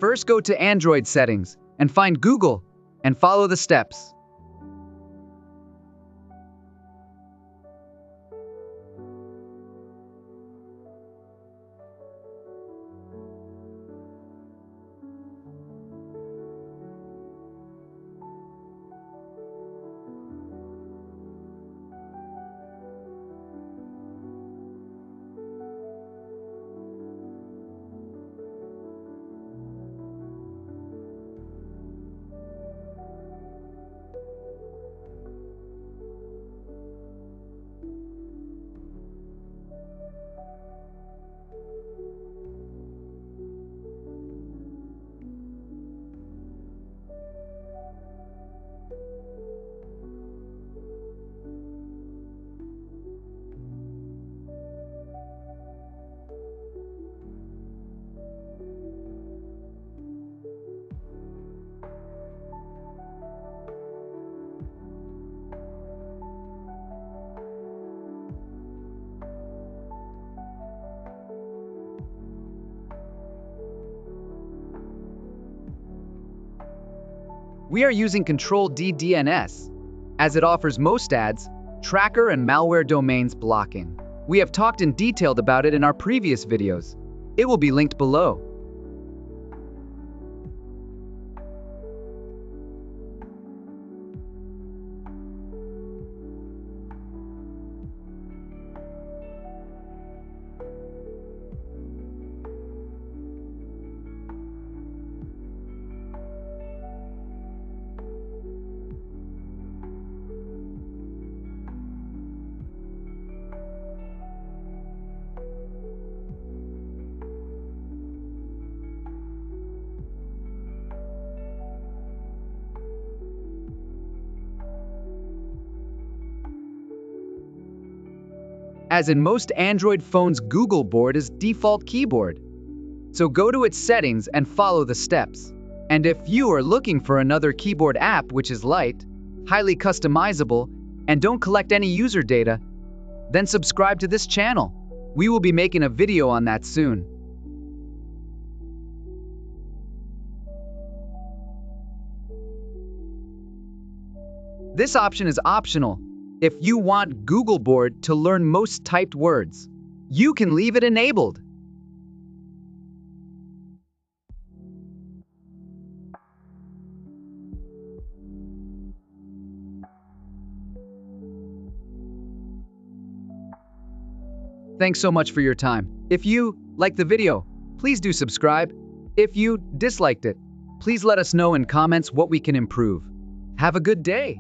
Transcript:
First, go to Android settings and find Google and follow the steps. We are using Control-D DNS, as it offers most ads, tracker and malware domains blocking. We have talked in detail about it in our previous videos. It will be linked below. As in most Android phones, Google board is default keyboard. So go to its settings and follow the steps. And if you are looking for another keyboard app which is light, highly customizable, and don't collect any user data, then subscribe to this channel. We will be making a video on that soon. This option is optional. If you want Google board to learn most typed words, you can leave it enabled. Thanks so much for your time. If you liked the video, please do subscribe. If you disliked it, please let us know in comments what we can improve. Have a good day.